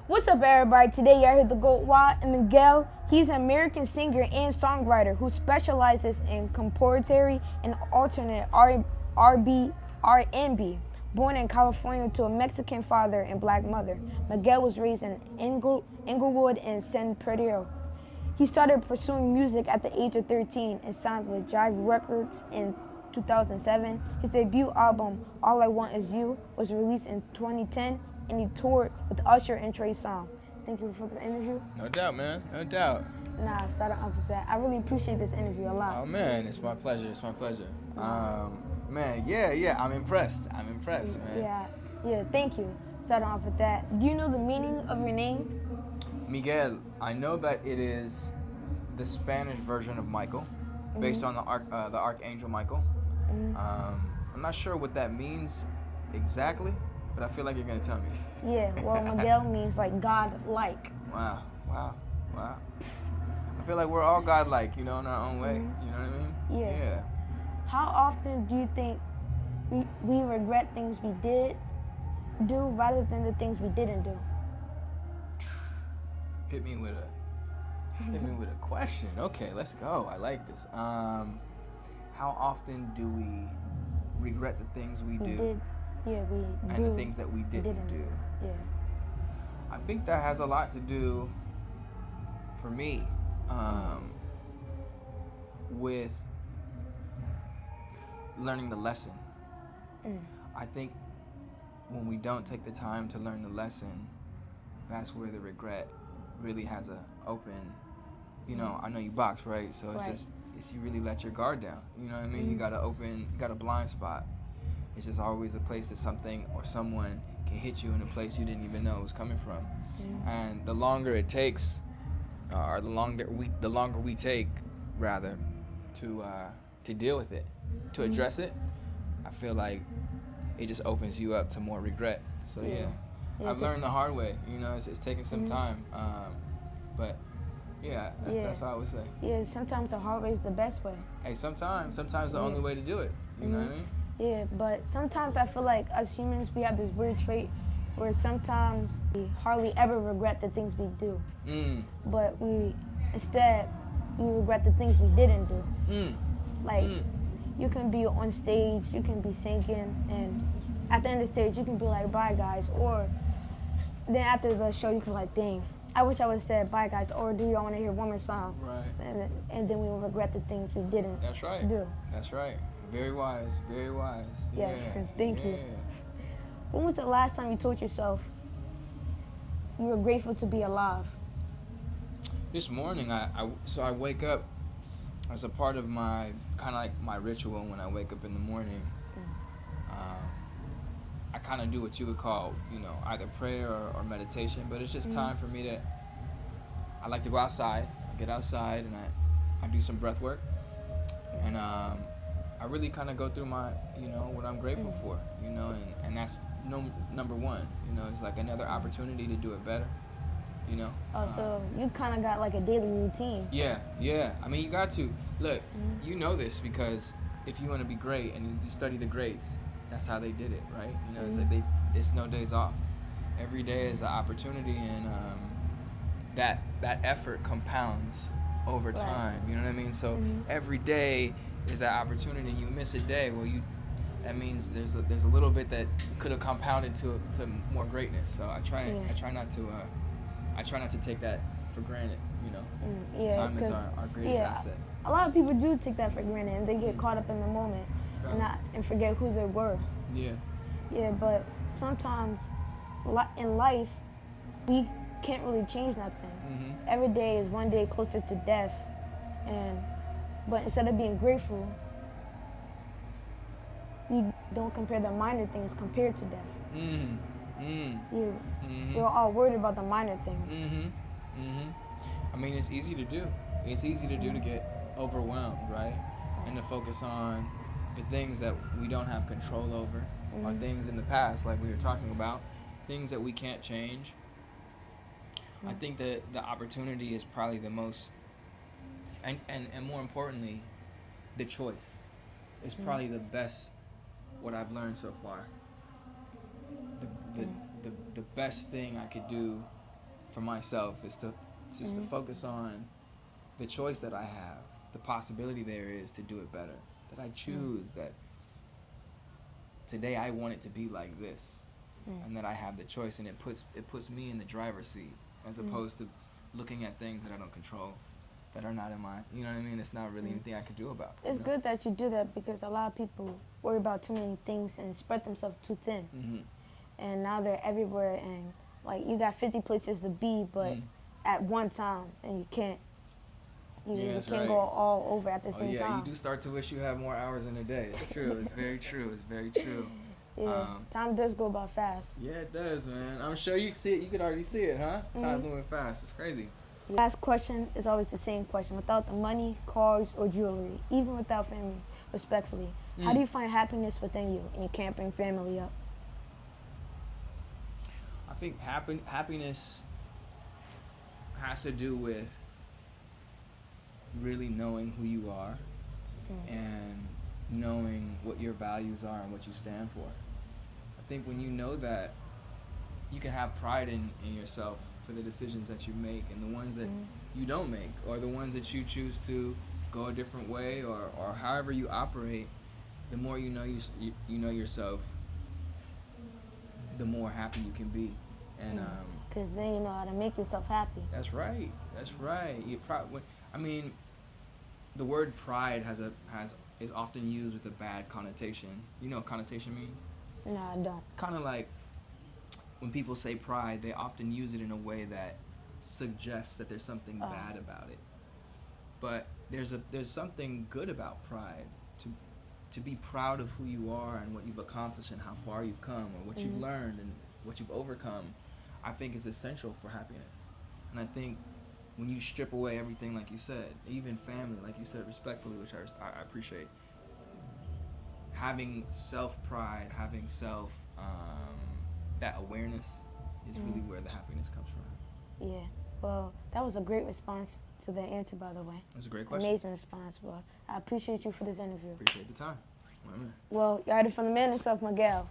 What's up, everybody? Today, y'all hear the GOAT Why and Miguel. He's an American singer and songwriter who specializes in contemporary and alternate R&B. Born in California to a Mexican father and black mother, Miguel was raised in Inglewood and San Pedro. He started pursuing music at the age of 13 and signed with Jive Records in 2007. His debut album, All I Want Is You, was released in 2010, and he toured with Usher and Trey Songz. Thank you for the interview. No doubt, man. No doubt. Nah, started off with that. I really appreciate this interview a lot. Oh, man. It's my pleasure. It's my pleasure. Man, yeah. I'm impressed, man. Yeah, thank you. Starting off with that. Do you know the meaning of your name? Miguel, I know that it is the Spanish version of Michael, based on the Archangel Michael. I'm not sure what that means exactly, but I feel like you're going to tell me. Yeah, well, Miguel means like God-like. Wow. I feel like we're all God-like, in our own way. You know what I mean? Yeah. How often do you think we regret things we did do rather than the things we didn't do? Hit me with a question. Okay, let's go. I like this. How often do we regret the things we do? And the things that we didn't do. Yeah. I think that has a lot to do, for me, with learning the lesson. I think when we don't take the time to learn the lesson, that's where the regret really has a open, I know you box, right? So it's you really let your guard down. You know what I mean? You got a blind spot. It's just always a place that something or someone can hit you in a place you didn't even know it was coming from. And the longer it takes, or the longer we take, rather, to deal with it, to address it, I feel like it just opens you up to more regret. So I've learned the hard way. It's taken some time, but that's what I would say. Yeah, sometimes the hard way is the best way. Hey, sometimes the only way to do it. You know what I mean? Yeah, but sometimes I feel like as humans we have this weird trait where sometimes we hardly ever regret the things we do, but instead we regret the things we didn't do. You can be on stage, you can be singing, and at the end of the stage you can be like, bye guys, or then after the show you can be like, dang, I wish I would have said bye guys, or do y'all want to hear one more song? Right. And then we will regret the things we didn't That's right. do. That's right. Very wise. Yes, thank you. When was the last time you told yourself you were grateful to be alive? This morning, I wake up as a part of my, kind of like my ritual when I wake up in the morning. I kind of do what you would call, either prayer or meditation, but it's just time for me to, I like to go outside. I get outside and I do some breath work. And I really kind of go through my, what I'm grateful for, and that's number one. It's like another opportunity to do it better, So you kind of got like a daily routine. Yeah. I mean, you got to. Look, you know this because if you want to be great and you study the greats, that's how they did it, right? It's like it's no days off. Every day is an opportunity, and that effort compounds over time. You know what I mean? So every day is that opportunity. You miss a day, that means there's a little bit that could have compounded to more greatness. So I try not to take that for granted. Time is our greatest asset. A lot of people do take that for granted, and they get caught up in the moment and forget who they were. Yeah, but sometimes in life we can't really change nothing. Every day is one day closer to death, but instead of being grateful, we don't compare the minor things compared to death. We're all worried about the minor things. I mean, it's easy to do. It's easy to do to get overwhelmed, right? And to focus on the things that we don't have control over, or things in the past, like we were talking about, things that we can't change. I think that the opportunity is probably the most, and more importantly, the choice is probably the best, what I've learned so far. The best thing I could do for myself is to just to focus on the choice that I have, the possibility there is to do it better. That I choose that today I want it to be like this, and that I have the choice, and it puts me in the driver's seat as opposed to looking at things that I don't control, that are not in my, you know what I mean? It's not really anything I can do about. It's good that you do that, because a lot of people worry about too many things and spread themselves too thin. And now they're everywhere, and like you got 50 places to be, but at one time, and you can't go all over at the same time. You do start to wish you have more hours in a day. It's true. It's very true. It's very true. Yeah, time does go by fast. Yeah, it does, man. I'm sure you can see it. You could already see it, huh? Time's moving fast. It's crazy. Last question is always the same question. Without the money, cars, or jewelry, even without family, respectfully, how do you find happiness within you, and you can't bring family up? I think happiness has to do with really knowing who you are and knowing what your values are and what you stand for. I think when you know that, you can have pride in yourself for the decisions that you make, and the ones that you don't make, or the ones that you choose to go a different way, or however you operate. The more you know you know yourself, the more happy you can be. And because then you know how to make yourself happy. That's right. The word pride is often used with a bad connotation. You know what connotation means? No, I don't. Kind of like when people say pride, they often use it in a way that suggests that there's something bad about it. But there's something good about pride. To be proud of who you are and what you've accomplished and how far you've come, or what you've learned and what you've overcome, I think is essential for happiness. And I think when you strip away everything, like you said, even family, like you said, respectfully, which I appreciate, having self-pride, having that awareness is really where the happiness comes from. Yeah. Well, that was a great response to the answer, by the way. It was a great question. Amazing response. Well, I appreciate you for this interview. Appreciate the time. Well, you heard it from the man himself, Miguel.